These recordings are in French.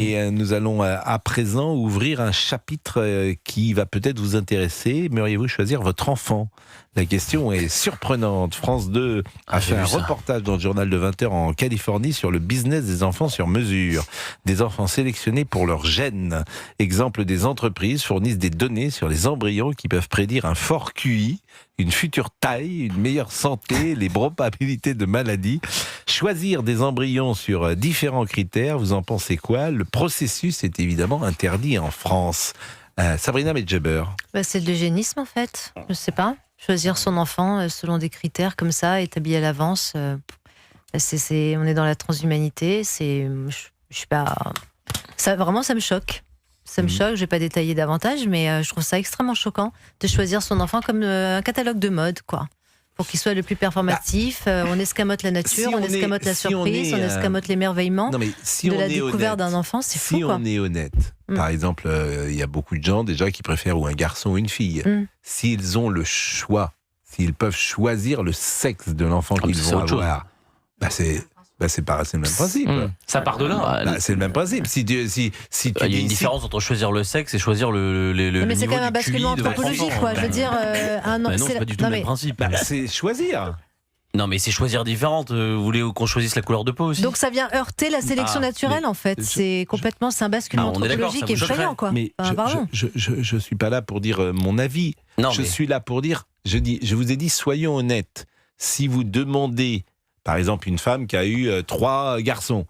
Et nous allons à présent ouvrir un chapitre qui va peut-être vous intéresser. Aimeriez-vous choisir votre enfant ? La question est surprenante. France 2 a fait un reportage dans le journal de 20h en Californie sur le business des enfants sur mesure. Des enfants sélectionnés pour leur gène. Exemple, des entreprises fournissent des données sur les embryons qui peuvent prédire un fort QI, une future taille, une meilleure santé, les probabilités de maladie. Choisir des embryons sur différents critères, vous en pensez quoi ? Le processus est évidemment interdit en France. Sabrina Medjeber. C'est de l'eugénisme en fait, je sais pas. Choisir son enfant selon des critères comme ça, établis à l'avance, on est dans la transhumanité, je suis pas... Ça, vraiment, ça me choque. Ça me choque, je vais pas détailler davantage, mais je trouve ça extrêmement choquant de choisir son enfant comme un catalogue de mode, quoi. Pour qu'il soit le plus performatif, on escamote la nature, on escamote la surprise, on escamote l'émerveillement de la découverte d'un enfant, c'est fou, quoi. Si on est honnête, par exemple, il y a beaucoup de gens déjà qui préfèrent ou un garçon ou une fille. S'ils ont le choix, s'ils peuvent choisir le sexe de l'enfant qu'ils vont avoir, c'est le même principe. Ça part de là. C'est le même principe. Si tu il y a une différence entre choisir le sexe et choisir le mais c'est quand même un basculement anthropologique, quoi. Je veux dire, non, c'est pas du tout le même principe. C'est choisir. Non, mais c'est choisir différente. Vous voulez qu'on choisisse la couleur de peau aussi ? Donc ça vient heurter la sélection naturelle, en fait. C'est un basculement anthropologique effrayant, quoi. Mais je suis pas là pour dire mon avis. Je suis là pour dire, je vous ai dit, soyons honnêtes. Si vous demandez, par exemple, une femme qui a eu 3 garçons,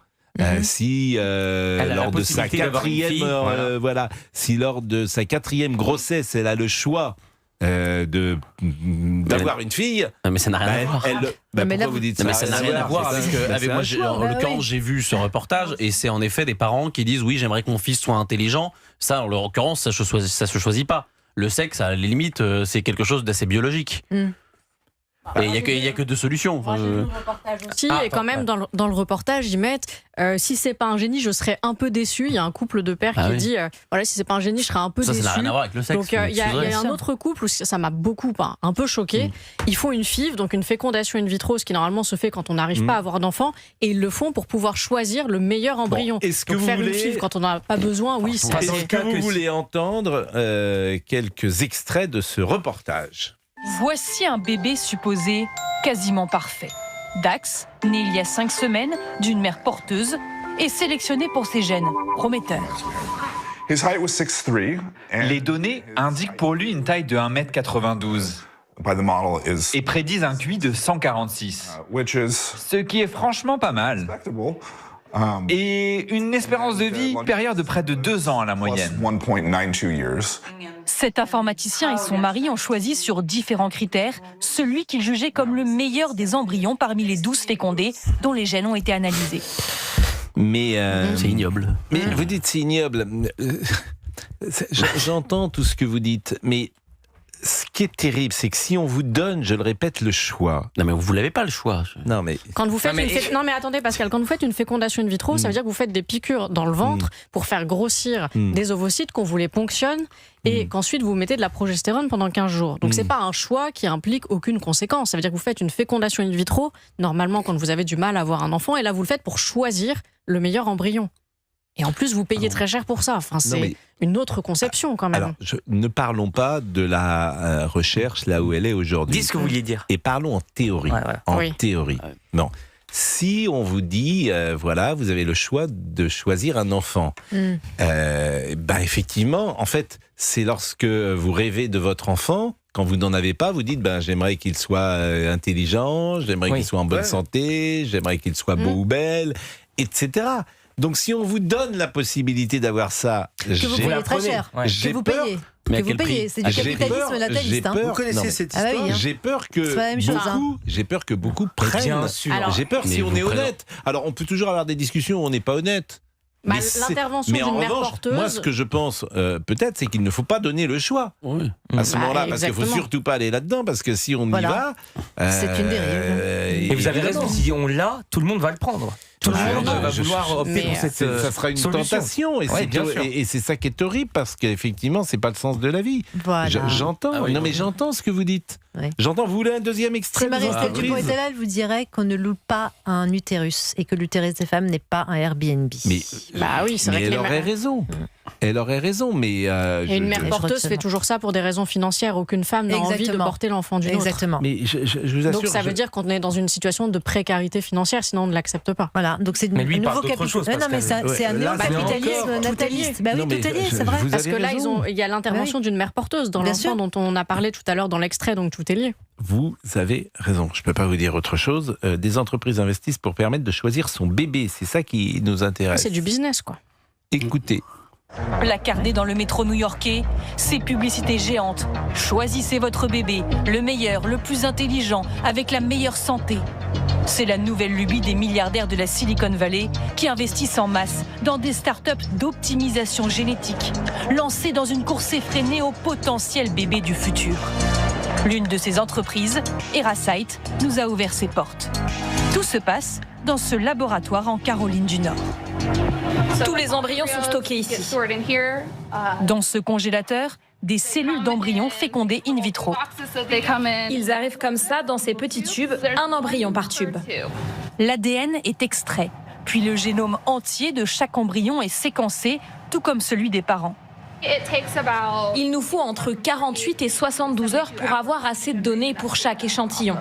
si lors de sa 4e, si lors de sa 4e grossesse, elle a le choix d'avoir une fille. Mais ça n'a rien à voir. Pourquoi vous dites ça ? Mais ça n'a rien à voir avec moi. En l'occurrence, j'ai vu ce reportage et c'est en effet des parents qui disent oui, j'aimerais que mon fils soit intelligent. Ça, en l'occurrence, ça se choisit pas. Le sexe, à la limite, c'est quelque chose d'assez biologique. Et il n'y a que 2 solutions. Moi, j'ai vu le reportage aussi, et quand même, dans le reportage, ils mettent si c'est pas un génie, je serais un peu déçu. Il y a un couple de pères qui dit voilà, si c'est pas un génie, je serais un peu déçu. Ça n'a rien à voir avec le sexe. Donc, il y a un autre couple où ça m'a beaucoup, un peu choqué. Ils font une FIV, donc une fécondation in vitro, ce qui normalement se fait quand on n'arrive pas à avoir d'enfant, et ils le font pour pouvoir choisir le meilleur embryon. Est-ce que donc, faire une FIV quand on n'a pas besoin, oui, c'est assez. Est-ce que vous voulez entendre quelques extraits de ce reportage ? Voici un bébé supposé quasiment parfait. Dax, né il y a 5 semaines d'une mère porteuse, est sélectionné pour ses gènes prometteurs. Les données indiquent pour lui une taille de 1m92 et prédisent un QI de 146, ce qui est franchement pas mal. Et une espérance de vie supérieure de près de 2 ans à la moyenne. Cet informaticien et son mari ont choisi sur différents critères celui qu'ils jugeaient comme le meilleur des embryons parmi les 12 fécondés dont les gènes ont été analysés. Mais c'est ignoble. Mais vous dites c'est ignoble. J'entends tout ce que vous dites, mais ce qui est terrible, c'est que si on vous donne, je le répète, le choix. Non, mais vous l'avez pas le choix. Non, mais quand vous faites non, mais attendez, Pascal, quand vous faites une fécondation in vitro, ça veut dire que vous faites des piqûres dans le ventre pour faire grossir des ovocytes, qu'on vous les ponctionne et qu'ensuite vous mettez de la progestérone pendant 15 jours. Donc c'est pas un choix qui implique aucune conséquence. Ça veut dire que vous faites une fécondation in vitro, normalement quand vous avez du mal à avoir un enfant, et là vous le faites pour choisir le meilleur embryon. Et en plus, vous payez très cher pour ça. Enfin, c'est une autre conception, quand même. Alors, ne parlons pas de la recherche là où elle est aujourd'hui. Dis ce que vous vouliez dire. Et parlons en théorie. Théorie. Non. Si on vous dit, voilà, vous avez le choix de choisir un enfant, effectivement, en fait, c'est lorsque vous rêvez de votre enfant. Quand vous n'en avez pas, vous dites j'aimerais qu'il soit intelligent, j'aimerais qu'il soit en bonne santé, j'aimerais qu'il soit beau ou belle, etc. Donc si on vous donne la possibilité d'avoir ça, que vous payez très cher, que vous payez. Mais que vous payez, c'est du capitalisme nataliste. Vous connaissez cette histoire. J'ai peur que beaucoup prennent. Bien sûr. Alors, j'ai peur si on est honnête. Alors on peut toujours avoir des discussions où on n'est pas honnête. L'intervention d'une mère porteuse. Moi, ce que je pense, peut-être, c'est qu'il ne faut pas donner le choix à ce moment-là, parce qu'il ne faut surtout pas aller là-dedans, parce que si on y va, c'est une dérive. Et vous avez raison, si on l'a, tout le monde va le prendre. Tout le monde va je- vouloir opter pour cette ça sera une solution. tentation, et Ouais, bien sûr. c'est ça qui est horrible, parce qu'effectivement, c'est pas le sens de la vie. Voilà. J'entends, Ah oui, non mais j'entends ce que vous dites. Oui. J'entends. Vous voulez un deuxième extrait Si de Marie-Estelle votre Dupont entreprise était là, elle vous dirait qu'on ne loue pas un utérus et que l'utérus des femmes n'est pas un Airbnb. Mais, Bah oui, c'est mais vrai que elle les aurait mères- raison. Elle aurait raison, mais Et une mère je porteuse retiens. fait toujours ça pour des raisons financières. Aucune femme n'a envie de Exactement. porter l'enfant d'une autre. Exactement. mais je vous assure. Donc ça veut dire qu'on est dans une situation de précarité financière, sinon on ne l'accepte pas. Voilà, donc c'est Mais lui, un il parle nouveau d'autre chose, capitalisme. Non, mais Pascal. c'est un Là, c'est néo-capitalisme encore nataliste. Bah oui, Non, mais tout est lié, c'est vrai. vous Parce avez que là, raison. il y a l'intervention d'une mère porteuse dans Bien l'enfant sûr. dont on a parlé tout à l'heure dans l'extrait, donc tout est lié. Vous avez raison, je ne peux pas vous dire autre chose. Des entreprises investissent pour permettre de choisir son bébé, c'est ça qui nous intéresse. C'est du business, quoi. Écoutez, Placardé dans le métro new-yorkais, ces publicités géantes. Choisissez votre bébé, le meilleur, le plus intelligent, avec la meilleure santé. C'est la nouvelle lubie des milliardaires de la Silicon Valley qui investissent en masse dans des startups d'optimisation génétique, lancées dans une course effrénée au potentiel bébé du futur. L'une de ces entreprises, Erasite, nous a ouvert ses portes. Tout se passe dans ce laboratoire en Caroline du Nord. Tous les embryons sont stockés ici. Dans ce congélateur, des cellules d'embryons fécondées in vitro. Ils arrivent comme ça dans ces petits tubes, un embryon par tube. L'ADN est extrait, puis le génome entier de chaque embryon est séquencé, tout comme celui des parents. Il nous faut entre 48 et 72 heures pour avoir assez de données pour chaque échantillon.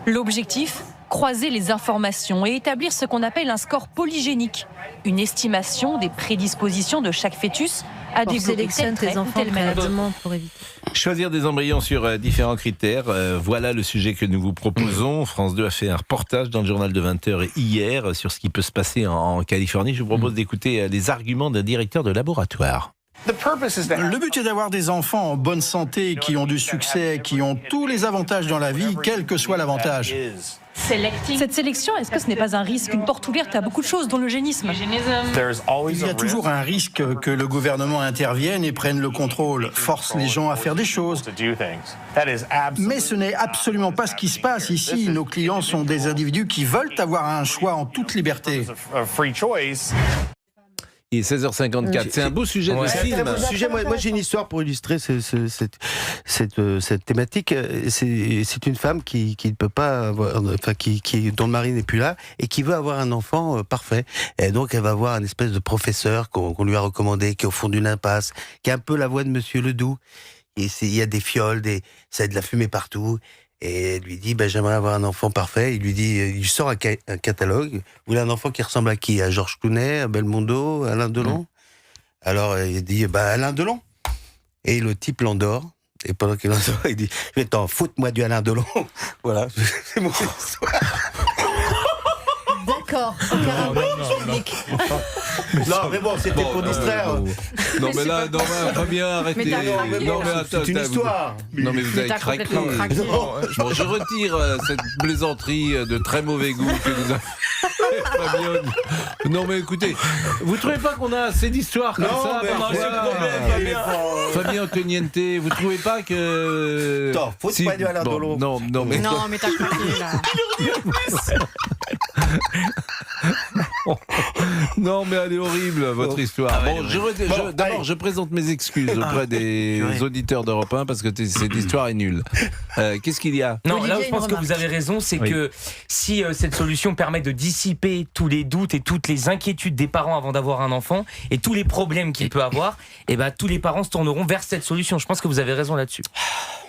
L'objectif, croiser les informations et établir ce qu'on appelle un score polygénique, une estimation des prédispositions de chaque fœtus à On développer tel sélectionne trait tes ou enfants telle maladie. préalablement pour éviter. choisir des embryons sur différents critères, voilà le sujet que nous vous proposons. France 2 a fait un reportage dans le journal de 20h hier sur ce qui peut se passer en Californie. Je vous propose d'écouter les arguments d'un directeur de laboratoire. Le but est d'avoir des enfants en bonne santé, qui ont du succès, qui ont tous les avantages dans la vie, quel que soit l'avantage. Cette sélection, est-ce que ce n'est pas un risque, une porte ouverte à beaucoup de choses, dont l'eugénisme? Il y a toujours un risque que le gouvernement intervienne et prenne le contrôle, force les gens à faire des choses. Mais ce n'est absolument pas ce qui se passe ici. Nos clients sont des individus qui veulent avoir un choix en toute liberté. Et 16h54, c'est un beau sujet de C'est un film. très beau sujet. Moi j'ai une histoire pour illustrer cette thématique. C'est une femme qui ne peut pas avoir, enfin dont le mari n'est plus là et qui veut avoir un enfant parfait. Et donc elle va voir un espèce de professeur qu'on lui a recommandé, qui est au fond d'une impasse, qui a un peu la voix de Monsieur Ledoux. Et il y a des fioles, ça a de la fumée partout. Et elle lui dit, j'aimerais avoir un enfant parfait. Il lui dit, il sort un catalogue. Vous voulez un enfant qui ressemble à qui? À Georges Clooney, à Belmondo, à Alain Delon? Alors il dit, Alain Delon. Et le type l'endort. Et pendant qu'il l'endort, il dit, je vais t'en foutre, moi, du Alain Delon. Voilà, c'est mon histoire. D'accord. Non, mais bon, c'était pour distraire. Non, mais là, Fabien, arrêtez. Mais t'as craqué, Non, mais là. attends, C'est une histoire. Non, mais vous Mais avez t'as craqué. complètement craqué. Bon, je retire cette plaisanterie de très mauvais goût que nous a Fabien. Non, mais écoutez, vous trouvez pas qu'on a assez d'histoires comme ça Fabien Antoniente, vous trouvez pas que. Attends, faut pas dire Alain Delon. Non, mais. Non, mais t'as craqué, là. Non, mais elle est horrible, votre histoire. Bon, d'abord, je présente mes excuses auprès des auditeurs d'Europe 1 parce que cette histoire est nulle. Qu'est-ce qu'il y a? Non, Olivier, là où je pense une que vous avez raison, c'est Oui. que si cette solution permet de dissiper tous les doutes et toutes les inquiétudes des parents avant d'avoir un enfant et tous les problèmes qu'il peut avoir, tous les parents se tourneront vers cette solution. Je pense que vous avez raison là-dessus.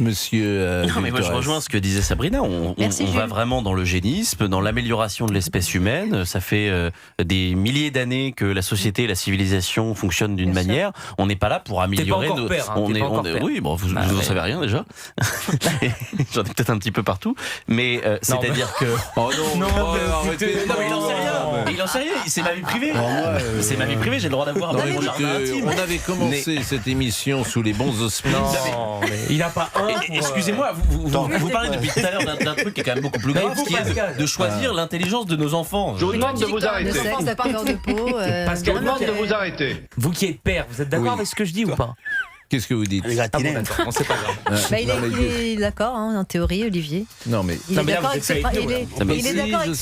Monsieur. Non, mais moi je rejoins ce que disait Sabrina. On va vraiment dans l'eugénisme, dans l'amélioration de l'espèce humaine. Ça fait des milliers d'années que la société et la civilisation fonctionnent d'une manière. On n'est pas là pour améliorer. T'es pas encore père, hein, t'es pas encore père. Oui, bon, vous en savez rien déjà. J'en ai peut-être un petit peu partout, mais c'est-à-dire que. Oh non, arrêtez. Non, mais il en sait rien. Il en sait rien. C'est ma vie privée. C'est ma vie privée. J'ai le droit d'avoir Non, mon jardin intime. on avait commencé cette émission sous les bons auspices. Non, mais il n'a pas un. Excusez-moi, vous parlez depuis tout à l'heure d'un truc qui est quand même beaucoup plus grave, qui est de choisir l'intelligence de nos enfants. Je vous demande de vous arrêter. De sexe, de parfum de peau. Je vous demande de vous arrêter. Vous qui êtes père, vous êtes d'accord avec ce que je dis ou pas? Qu'est-ce que vous dites? On sait pas grave. Il est d'accord, en théorie, Olivier. Non, mais il est d'accord avec ce principe de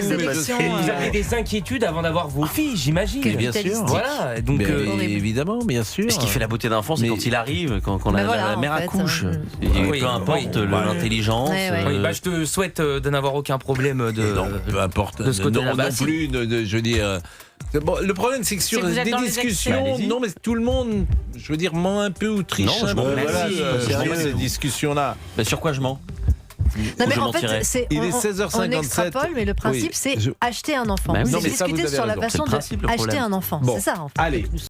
sélection. Vous avez des inquiétudes avant d'avoir vos filles, j'imagine. Bien sûr. Voilà. Donc, évidemment, bien sûr. Ce qui fait la beauté d'un enfant, c'est quand il arrive, quand la mère accouche. Peu importe l'intelligence. Je te souhaite de n'avoir aucun problème peu importe. De ce côté-là. Non plus, je veux dire. Bon, le problème, c'est que sur des discussions, non, mais tout le monde, je veux dire, ment un peu ou triche. Non, je sur ces discussions-là. Sur quoi je mens? Non, mais en fait, il est 16h57. On extrapole, mais le principe, c'est acheter un enfant. Non, c'est discuter sur la façon d'acheter un enfant. C'est ça, en fait. Allez.